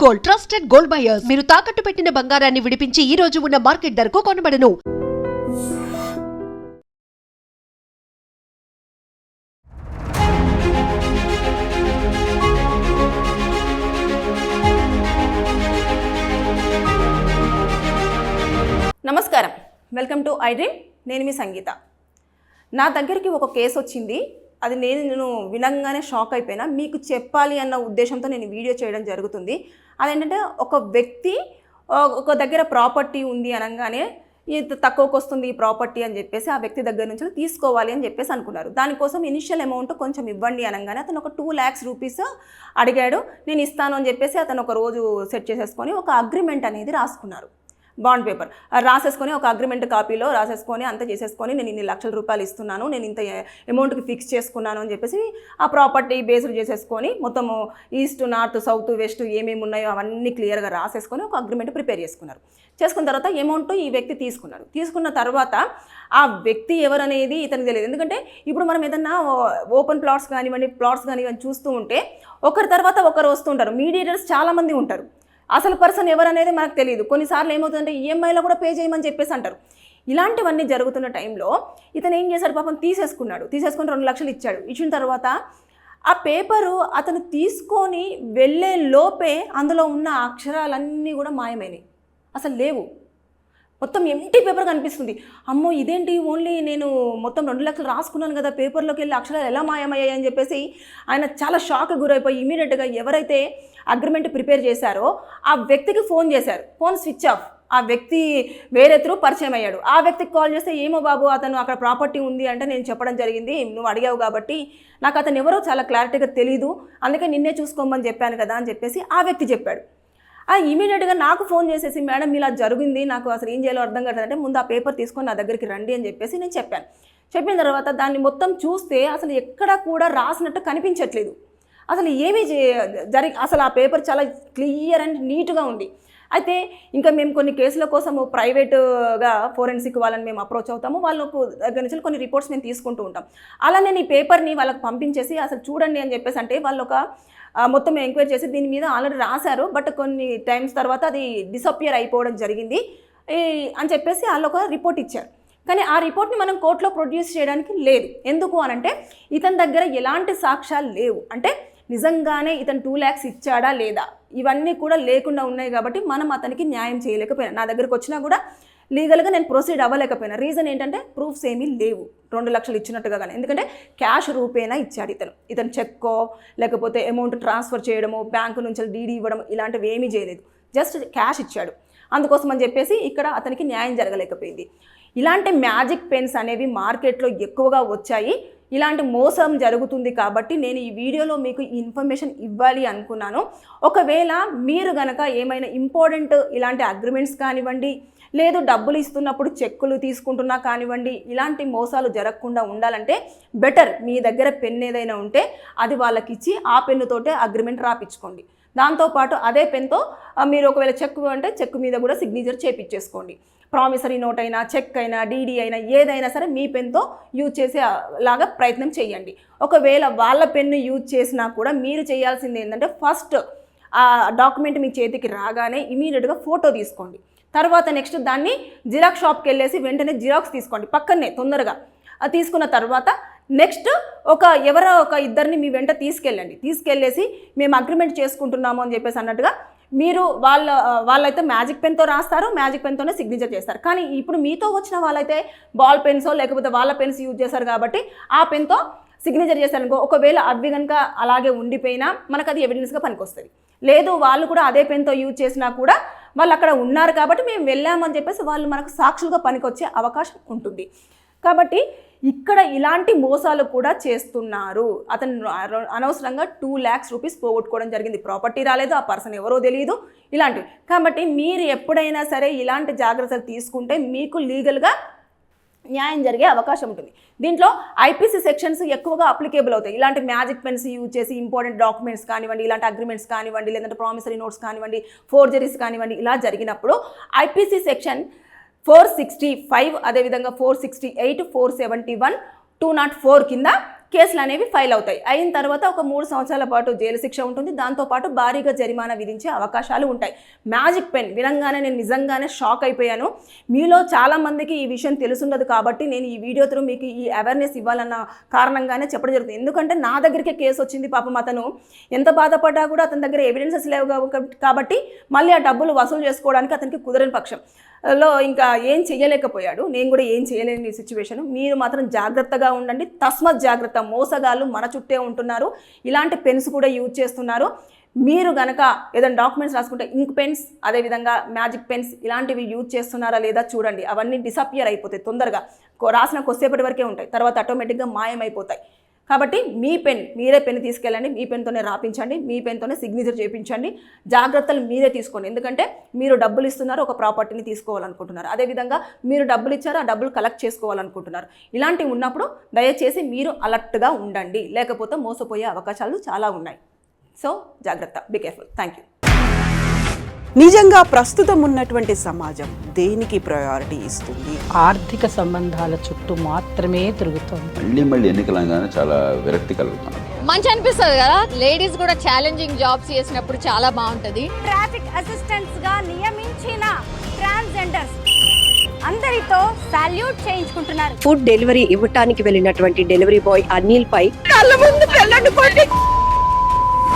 Gold, trusted gold buyers. మీరు తాకట్టు పెట్టిన బంగారాన్ని విడిపించి ఈ రోజు ఉన్న మార్కెట్ ధరకు కొనబడను. నమస్కారం, వెల్కమ్ టు ఐ డ్రీమ్. నేను మీ సంగీత. నా దగ్గరికి ఒక కేసు వచ్చింది. అది నేను వినంగానే షాక్ అయిపోయినా. మీకు చెప్పాలి అన్న ఉద్దేశంతో నేను వీడియో చేయడం జరుగుతుంది. అదేంటంటే, ఒక వ్యక్తి ఒక దగ్గర ప్రాపర్టీ ఉంది అనగానే ఇంత తక్కువకు వస్తుంది ఈ ప్రాపర్టీ అని చెప్పేసి ఆ వ్యక్తి దగ్గర నుంచి తీసుకోవాలి అని చెప్పేసి అనుకున్నారు. దానికోసం ఇనిషియల్ అమౌంట్ కొంచెం ఇవ్వండి అనగానే అతను ఒక 2 lakhs రూపీస్ అడిగాడు. నేను ఇస్తాను అని చెప్పేసి అతను ఒక రోజు సెట్ చేసేసుకొని ఒక అగ్రిమెంట్ అనేది రాసుకున్నారు. బాండ్ పేపర్ రాసేసుకొని ఒక అగ్రిమెంట్ కాపీలో రాసేసుకొని అంతా చేసేసుకొని నేను ఇన్ని లక్షల రూపాయలు ఇస్తున్నాను, నేను ఇంత అమౌంట్కి ఫిక్స్ చేసుకున్నాను అని చెప్పేసి ఆ ప్రాపర్టీ బేస్డ్ చేసేసుకొని మొత్తము ఈస్ట్, నార్త్, సౌత్, వెస్ట్ ఏమేమి ఉన్నాయో అవన్నీ క్లియర్గా రాసేసుకొని ఒక అగ్రిమెంట్ ప్రిపేర్ చేసుకున్న తర్వాత అమౌంట్ ఈ వ్యక్తి తీసుకున్నాడు. తీసుకున్న తర్వాత ఆ వ్యక్తి ఎవరనేది ఇతనికి తెలియదు. ఎందుకంటే ఇప్పుడు మనం ఏదన్నా ఓపెన్ ప్లాట్స్ కానివ్వండి చూస్తూ ఉంటే ఒకరి తర్వాత ఒకరు వస్తుంటారు. మీడియేటర్స్ చాలామంది ఉంటారు. అసలు పర్సన్ ఎవరనేది మనకు తెలియదు. కొన్నిసార్లు ఏమవుతుందంటే ఈఎంఐలో కూడా పే చేయమని చెప్పేసి అంటారు. ఇలాంటివన్నీ జరుగుతున్న టైంలో ఇతను ఏం చేశాడు, పాపం తీసేసుకొని 2 లక్షలు ఇచ్చాడు. ఇచ్చిన తర్వాత ఆ పేపరు అతను తీసుకొని వెళ్ళే లోపే అందులో ఉన్న అక్షరాలన్నీ కూడా మాయమైనవి, అసలు లేవు. మొత్తం ఎంటీ పేపర్ కనిపిస్తుంది. అమ్మో ఇదేంటి, ఓన్లీ నేను మొత్తం 2 లక్షలు రాసుకున్నాను కదా, పేపర్లోకి వెళ్ళి అక్షరాలు ఎలా మాయమయ్యాయి అని చెప్పేసి ఆయన చాలా షాక్ గురైపోయి ఇమీడియట్గా ఎవరైతే అగ్రిమెంట్ ప్రిపేర్ చేశారో ఆ వ్యక్తికి ఫోన్ చేశారు. Phone switch off. ఆ వ్యక్తి వేరే త్రూ పరిచయం అయ్యాడు. ఆ వ్యక్తికి కాల్ చేస్తే, ఏమో బాబు అతను అక్కడ ప్రాపర్టీ ఉంది అంటే నేను చెప్పడం జరిగింది, నువ్వు అడిగావు కాబట్టి నాకు అతను ఎవరో చాలా క్లారిటీగా తెలీదు, అందుకే నిన్నే చూసుకోమని చెప్పాను కదా అని చెప్పేసి ఆ వ్యక్తి చెప్పాడు. ఇమీడియట్గా నాకు ఫోన్ చేసేసి, మేడం ఇలా జరిగింది, నాకు అసలు ఏం చేయాలో అర్థం కాదంటే ముందు ఆ పేపర్ తీసుకొని నా దగ్గరికి రండి అని చెప్పేసి నేను చెప్పాను. చెప్పిన తర్వాత దాన్ని మొత్తం చూస్తే అసలు ఎక్కడా కూడా రాసినట్టు కనిపించట్లేదు. అసలు ఏమీ అసలు ఆ పేపర్ చాలా క్లియర్ అండ్ నీట్గా ఉంది. అయితే ఇంకా మేము కొన్ని కేసుల కోసము ప్రైవేట్గా ఫోరెన్సిక్ వాళ్ళని మేము అప్రోచ్ అవుతాము. వాళ్ళకు దగ్గర నుంచి కొన్ని రిపోర్ట్స్ మేము తీసుకుంటూ ఉంటాం. అలా నేను ఈ పేపర్ని వాళ్ళకి పంపించేసి అసలు చూడండి అని చెప్పేసి అంటే వాళ్ళు ఒక మొత్తం ఎంక్వైరీ చేసి దీని మీద ఆల్రెడీ రాశారు, బట్ కొన్ని టైమ్స్ తర్వాత అది డిసపియర్ అయిపోవడం జరిగింది అని చెప్పేసి వాళ్ళు ఒక రిపోర్ట్ ఇచ్చారు. కానీ ఆ రిపోర్ట్ని మనం కోర్టులో ప్రొడ్యూస్ చేయడానికి లేదు. ఎందుకు అనంటే ఇతని దగ్గర ఎలాంటి సాక్ష్యాలు లేవు. అంటే నిజంగానే ఇతను 2 lakhs ఇచ్చాడా లేదా ఇవన్నీ కూడా లేకుండా ఉన్నాయి కాబట్టి మనం అతనికి న్యాయం చేయలేకపోయినా. నా దగ్గరకు వచ్చినా కూడా లీగల్గా నేను ప్రొసీడ్ అవ్వలేకపోయినా. రీజన్ ఏంటంటే ప్రూఫ్స్ ఏమీ లేవు 2 లక్షలు ఇచ్చినట్టుగా. కానీ ఎందుకంటే క్యాష్ రూపేనా ఇచ్చాడు ఇతను చెక్కో లేకపోతే అమౌంట్ ట్రాన్స్ఫర్ చేయడమో బ్యాంకు నుంచి డీడీ ఇవ్వడం ఇలాంటివి ఏమీ చేయలేదు. జస్ట్ క్యాష్ ఇచ్చాడు. అందుకోసం అని చెప్పేసి ఇక్కడ అతనికి న్యాయం జరగలేకపోయింది. ఇలాంటి మ్యాజిక్ పెన్స్ అనేవి మార్కెట్లో ఎక్కువగా వచ్చాయి. ఇలాంటి మోసం జరుగుతుంది కాబట్టి నేను ఈ వీడియోలో మీకు ఈ ఇన్ఫర్మేషన్ ఇవ్వాలి అనుకున్నాను. ఒకవేళ మీరు గనక ఏమైనా ఇంపార్టెంట్ ఇలాంటి అగ్రిమెంట్స్ కానివ్వండి, లేదు డబ్బులు ఇస్తున్నప్పుడు చెక్కులు తీసుకుంటున్నా కానివ్వండి, ఇలాంటి మోసాలు జరగకుండా ఉండాలంటే బెటర్ మీ దగ్గర పెన్ ఏదైనా ఉంటే అది వాళ్ళకి ఇచ్చి ఆ పెన్నుతోటే అగ్రిమెంట్ రాపించుకోండి. దాంతోపాటు అదే పెన్తో మీరు ఒకవేళ చెక్ అంటే చెక్ మీద కూడా సిగ్నేచర్ చేపించేసుకోండి. ప్రామిసరీ నోట్ అయినా, చెక్ అయినా, డీడీ అయినా ఏదైనా సరే మీ పెన్తో యూజ్ చేసేలాగా ప్రయత్నం చేయండి. ఒకవేళ వాళ్ళ పెన్ను యూజ్ చేసినా కూడా మీరు చేయాల్సింది ఏంటంటే ఫస్ట్ ఆ డాక్యుమెంట్ మీ చేతికి రాగానే ఇమీడియట్గా ఫోటో తీసుకోండి. తర్వాత నెక్స్ట్ దాన్ని జిరాక్స్ షాప్కి వెళ్ళేసి వెంటనే జిరాక్స్ తీసుకోండి పక్కనే తొందరగా. తీసుకున్న తర్వాత నెక్స్ట్ ఎవరో ఒక ఇద్దరిని మీ వెంట తీసుకెళ్ళేసి మేము అగ్రిమెంట్ చేసుకుంటున్నాము అని చెప్పేసి అన్నట్టుగా మీరు వాళ్ళైతే మ్యాజిక్ పెన్తో రాస్తారు, మ్యాజిక్ పెన్తోనే సిగ్నేచర్ చేస్తారు. కానీ ఇప్పుడు మీతో వచ్చిన వాళ్ళైతే బాల్ పెన్సో లేకపోతే వాళ్ళ పెన్స్ యూజ్ చేస్తారు కాబట్టి ఆ పెన్తో సిగ్నేచర్ చేస్తారనుకో, ఒకవేళ అవి కనుక అలాగే ఉండిపోయినా మనకు అది ఎవిడెన్స్గా పనికొస్తుంది. లేదు వాళ్ళు కూడా అదే పెన్తో యూజ్ చేసినా కూడా వాళ్ళు అక్కడ ఉన్నారు కాబట్టి మేము వెళ్ళామని చెప్పేసి వాళ్ళు మనకు సాక్షులుగా పనికొచ్చే అవకాశం ఉంటుంది. కాబట్టి ఇక్కడ ఇలాంటి మోసాలు కూడా చేస్తున్నారు. అతను అనవసరంగా 2 lakhs రూపీస్ పోగొట్టుకోవడం జరిగింది. ప్రాపర్టీ రాలేదు, ఆ పర్సన్ ఎవరో తెలియదు, ఇలాంటివి. కాబట్టి మీరు ఎప్పుడైనా సరే ఇలాంటి జాగ్రత్తలు తీసుకుంటే మీకు లీగల్గా న్యాయం జరిగే అవకాశం ఉంటుంది. దీంట్లో ఐపీసీ సెక్షన్స్ ఎక్కువగా అప్లికేబుల్ అవుతాయి. ఇలాంటి మ్యాజిక్ పెన్స్ యూజ్ చేసి ఇంపార్టెంట్ డాక్యుమెంట్స్ కానివ్వండి, ఇలాంటి అగ్రిమెంట్స్ కానివ్వండి, లేదంటే ప్రామిసరీ నోట్స్ కానివ్వండి, ఫోర్జరీస్ కానివ్వండి, ఇలా జరిగినప్పుడు ఐపీసీ సెక్షన్ 465 అదేవిధంగా 468, 471, 204 కింద కేసులు అనేవి ఫైల్ అవుతాయి. అయిన తర్వాత ఒక 3 సంవత్సరాల పాటు జైలు శిక్ష ఉంటుంది. దాంతోపాటు భారీగా జరిమానా విధించే అవకాశాలు ఉంటాయి. మ్యాజిక్ పెన్ వినంగానే నేను నిజంగానే షాక్ అయిపోయాను. మీలో చాలామందికి ఈ విషయం తెలుసుండదు కాబట్టి నేను ఈ వీడియో త్రూ మీకు ఈ అవేర్నెస్ ఇవ్వాలన్న కారణంగానే చెప్పడం జరుగుతుంది. ఎందుకంటే నా దగ్గరికే కేసు వచ్చింది. పాపం అతను ఎంత బాధపడ్డా కూడా అతని దగ్గర ఎవిడెన్సెస్ లేవు కాబట్టి మళ్ళీ ఆ డబ్బులు వసూలు చేసుకోవడానికి అతనికి కుదరని పక్షంలో ఇంకా ఏం చేయలేకపోయాడు. నేను కూడా ఏం చేయలేని సిచ్యువేషన్. మీరు మాత్రం జాగ్రత్తగా ఉండండి. తస్మత్ జాగ్రత్త. మోసగాళ్ళు మన చుట్టే ఉంటున్నారు. ఇలాంటి పెన్స్ కూడా యూజ్ చేస్తున్నారు. మీరు గనక ఏదైనా డాక్యుమెంట్స్ రాసుకుంటే ఇంక్ పెన్స్, అదేవిధంగా మ్యాజిక్ పెన్స్ ఇలాంటివి యూజ్ చేస్తున్నారా లేదా చూడండి. అవన్నీ డిసపియర్ అయిపోతాయి తొందరగా. రాసిన కొద్దిసేపటి వరకే ఉంటాయి, తర్వాత ఆటోమేటిక్గా మాయమైపోతాయి. కాబట్టి మీ పెన్ మీరే పెన్ తీసుకెళ్ళండి. మీ పెన్తోనే రాపించండి, మీ పెన్తోనే సిగ్నేచర్ చేయించండి. జాగ్రత్తలు మీరే తీసుకోండి. ఎందుకంటే మీరు డబ్బులు ఇస్తున్నారు, ఒక ప్రాపర్టీని తీసుకోవాలనుకుంటున్నారు. అదేవిధంగా మీరు డబ్బులు ఇచ్చారు, ఆ డబ్బులు కలెక్ట్ చేసుకోవాలనుకుంటున్నారు. ఇలాంటివి ఉన్నప్పుడు దయచేసి మీరు అలర్ట్గా ఉండండి, లేకపోతే మోసపోయే అవకాశాలు చాలా ఉన్నాయి. సో జాగ్రత్త, బీ కేర్ఫుల్. Thank you. నిజంగా ప్రస్తుతం ఉన్నటువంటి సమాజం దేనికి ప్రయారిటీ ఇస్తుంది? ఆర్థిక సంబంధాల చుట్టూ మాత్రమే తిరుగుతోంది. మళ్ళీ ఎన్నికలంగానే చాలా విరక్తి కలుగుతాను. మంచి అనిపిస్తుంది కదా, లేడీస్ కూడా ఛాలెంజింగ్ జాబ్స్ చేసినప్పుడు చాలా బాగుంటది. ట్రాఫిక్ అసిస్టెంట్స్ గా నియమించిన ట్రాన్స్జెండర్స్ అందరితో సాల్యూట్ చేయించుకుంటున్నారు. ఫుడ్ డెలివరీ ఇవ్వటానికి వెళ్ళినటువంటి డెలివరీ బాయ్ అనిల్ పై కళ్ళ ముందు